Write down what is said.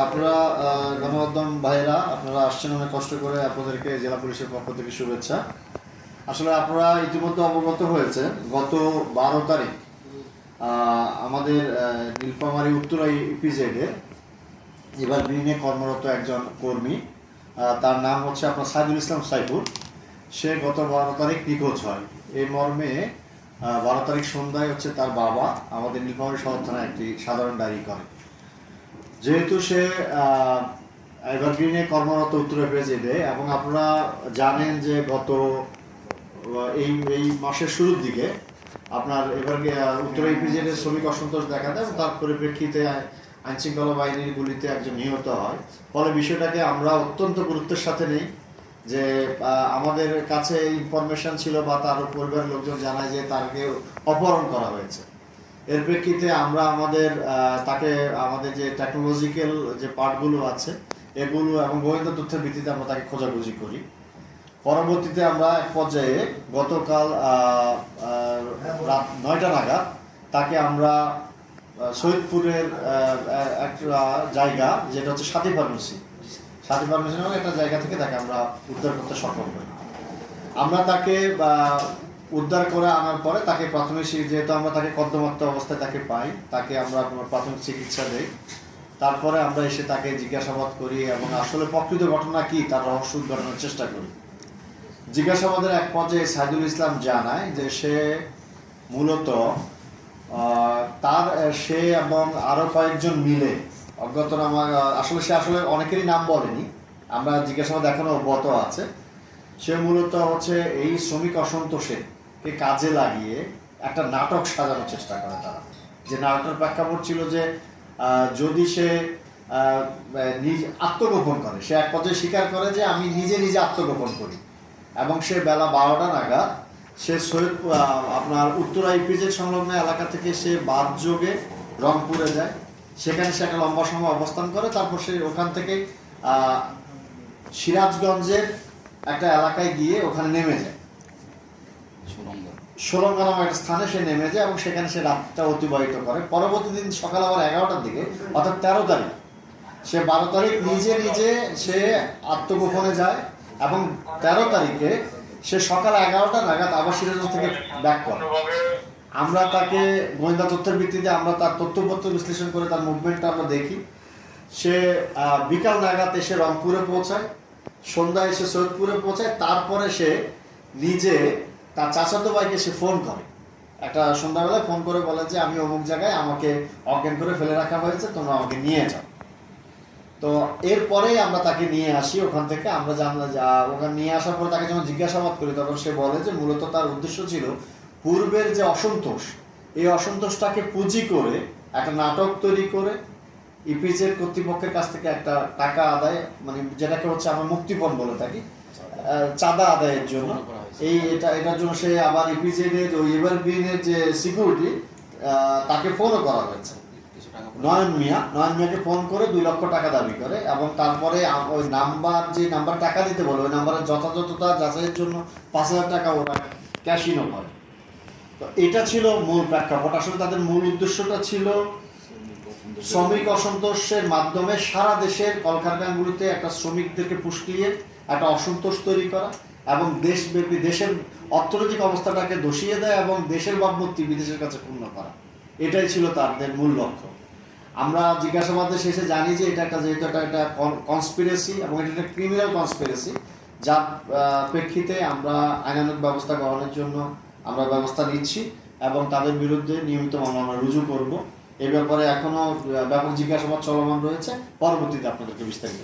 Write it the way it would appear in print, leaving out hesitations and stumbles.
আপনারা গণমাধ্যম ভাইরা আপনারা আসছেন অনেক কষ্ট করে, আপনাদেরকে জেলা পুলিশের পক্ষ থেকে শুভেচ্ছা। আসলে আপনারা ইতিমধ্যে অবগত হয়েছেন, গত 12 তারিখ আমাদের নীলফামারী উত্তরা ইপিজেডে এভারগ্রিনে কর্মরত একজন কর্মী, তার নাম হচ্ছে আপনার সাইদুল ইসলাম সাইফুল। সে গত 12 তারিখ নিখোঁজ হয়। এই মর্মে 12 তারিখ সন্ধ্যায় হচ্ছে তার বাবা আমাদের নীলফামারী সদর থানায় একটি সাধারণ ডায়েরি করে। যেহেতু সে এভারগ্রিনে কর্মরত উত্তর ইপিজেডে, এবং আপনারা জানেন যে গত এই মাসের শুরুর দিকে আপনার উত্তর ইপিজেডের শ্রমিক অসন্তোষ দেখা দেয়, তার পরিপ্রেক্ষিতে আইনশৃঙ্খলা বাহিনীর গুলিতে একজন নিহত হয়। ফলে বিষয়টাকে আমরা অত্যন্ত গুরুত্বের সাথে নেই। যে আমাদের কাছে ইনফরমেশন ছিল বা তার পরিবারের লোকজন জানায় যে তাকে অপহরণ করা হয়েছে। এর প্রেক্ষিতে আমরা তাকে আমাদের যে টেকনোলজিক্যাল যে পার্টগুলো আছে এগুলো এবং গোয়েন্দা তথ্যের ভিত্তিতে আমরা তাকে খোঁজাখুঁজি করি। পরবর্তীতে আমরা এক পর্যায়ে গতকাল রাত 9টা নাগাদ তাকে আমরা সৈয়দপুরের একটা জায়গা, যেটা হচ্ছে সাথী ফার্মেসি নামে একটা জায়গা থেকে তাকে আমরা উদ্ধার করতে সক্ষম হই। আমরা তাকে উদ্ধার করে আনার পরে তাকে প্রাথমিক, যেহেতু আমরা তাকে কর্দমাক্ত অবস্থায় তাকে পাই, তাকে আমরা প্রাথমিক চিকিৎসা দেই। তারপরে আমরা এসে তাকে জিজ্ঞাসাবাদ করি এবং আসলে প্রকৃত ঘটনা কি তার রহস্য উদ্ঘাটনের চেষ্টা করি। জিজ্ঞাসাবাদের এক পর্যায়ে সাইদুল ইসলাম জানায় যে সে মূলত সে এবং আরো কয়েকজন মিলে অজ্ঞাতনামা, সে আসলে অনেকেরই নাম বলেনি, আমরা জিজ্ঞাসাবাদ এখনো অব্যাহত আছে। সে মূলত হচ্ছে এই শ্রমিক অসন্তোষে কাজে লাগিয়ে একটা নাটক সাজানোর চেষ্টা করে তারা। যে নাটকের প্রেক্ষাপট ছিল যে যদি সে আত্মগোপন করে, সে এক পর্যায়ে স্বীকার করে যে আমি নিজে আত্মগোপন করি, এবং সে বেলা 12টা নাগাদ সে আপনার উত্তরা ইপিজেড সংলগ্ন এলাকা থেকে সে বাস যোগে রংপুরে যায়। সেখানে সে একটা লম্বা সময় অবস্থান করে। তারপর সে ওখান থেকে সিরাজগঞ্জের একটা এলাকায় গিয়ে ওখানে নেমে যায়, সোলঙ্গা নামে একটা স্থানে সে নেমে যায় এবং সেখানে সে রাতটা অতিবাহিত করে। পরবর্তী দিন সকাল আবার 11টার দিকে, অর্থাৎ 13 তারিখ, সে 12 তারিখ নিজে সে আত্মগোপনে যায় এবং 13 তারিখে সে সকাল 11টা নাগাদ আবার সিরাজগঞ্জ থেকে ব্যাক করে। আমরা তাকে গোয়েন্দা তথ্যের ভিত্তিতে আমরা তার তথ্যপত্র বিশ্লেষণ করে তার মুভমেন্টটা আমরা দেখি। সে বিকাল নাগাদ এসে রংপুরে পৌঁছায়, সন্ধ্যায় এসে সৈয়দপুরে পৌঁছায়। তারপরে সে নিজে তার চাচাতো ভাইকে সে ফোন করে, একটা সন্ধ্যাবেলায় ফোন করে বলে যে আমি অমুক জায়গায়, আমাকে অজ্ঞান করে ফেলে রাখা হয়েছে, তোমরা আমাকে নিয়ে যাও। তো এরপরেই আমরা তাকে নিয়ে আসি ওখান থেকে। আমরা ওখানে নিয়ে আসার পর তাকে যখন জিজ্ঞাসাবাদ করি, তখন সে বলে যে মূলত তার উদ্দেশ্য ছিল পূর্বের যে অসন্তোষ, এই অসন্তোষটাকে পুঁজি করে একটা নাটক তৈরি করে ইপিজেড কর্তৃপক্ষের কাছ থেকে একটা টাকা আদায়, মানে যেটাকে হচ্ছে আমরা মুক্তিপণ বলে থাকি, চাঁদা আদায়ের জন্য। এটার জন্য সে আবার ইপিজেডের ওই এভারগ্রিনের যে সিকিউরিটি, তাকে ফোনও করা হয়েছে। নয়ন মিয়াকে ফোন করে 2 লক্ষ টাকা দাবি করে, এবং তারপরে ওই যে নাম্বার টাকা দিতে বলে ওই নাম্বারের যথাযথতা যাচাইয়ের জন্য 5,000 টাকা ওরা ক্যাশিনও করে। তো এটা ছিল মূল প্রেক্ষাপট। আসলে তাদের মূল উদ্দেশ্যটা ছিল শ্রমিক অসন্তোষের মাধ্যমে সারা দেশের কলকারখানাগুলিতে একটা শ্রমিকদেরকে পুষ্টিয়ে একটা অসন্তোষ তৈরি করা এবং দেশব্যাপী দেশের অর্থনৈতিক অবস্থাটাকে দোষিয়ে দেয় এবং দেশের ভাবমূর্তি বিদেশের কাছে পূর্ণ করা। এটাই ছিল তাদের মূল লক্ষ্য। আমরা জিজ্ঞাসাবাদের শেষে জানি যে যেহেতু একটা কনস্পিরেসি এবং এটা একটা ক্রিমিনাল কনস্পিরেসি, যার প্রেক্ষিতে আমরা আইনানুগ ব্যবস্থা গ্রহণের জন্য আমরা ব্যবস্থা নিচ্ছি এবং তাদের বিরুদ্ধে নিয়মিত মামলা আমরা রুজু করব। এই ব্যাপারে এখনো ব্যাপক জিজ্ঞাসাবাদ চলমান রয়েছে। পরবর্তীতে আপনাদেরকে বিস্তারিত।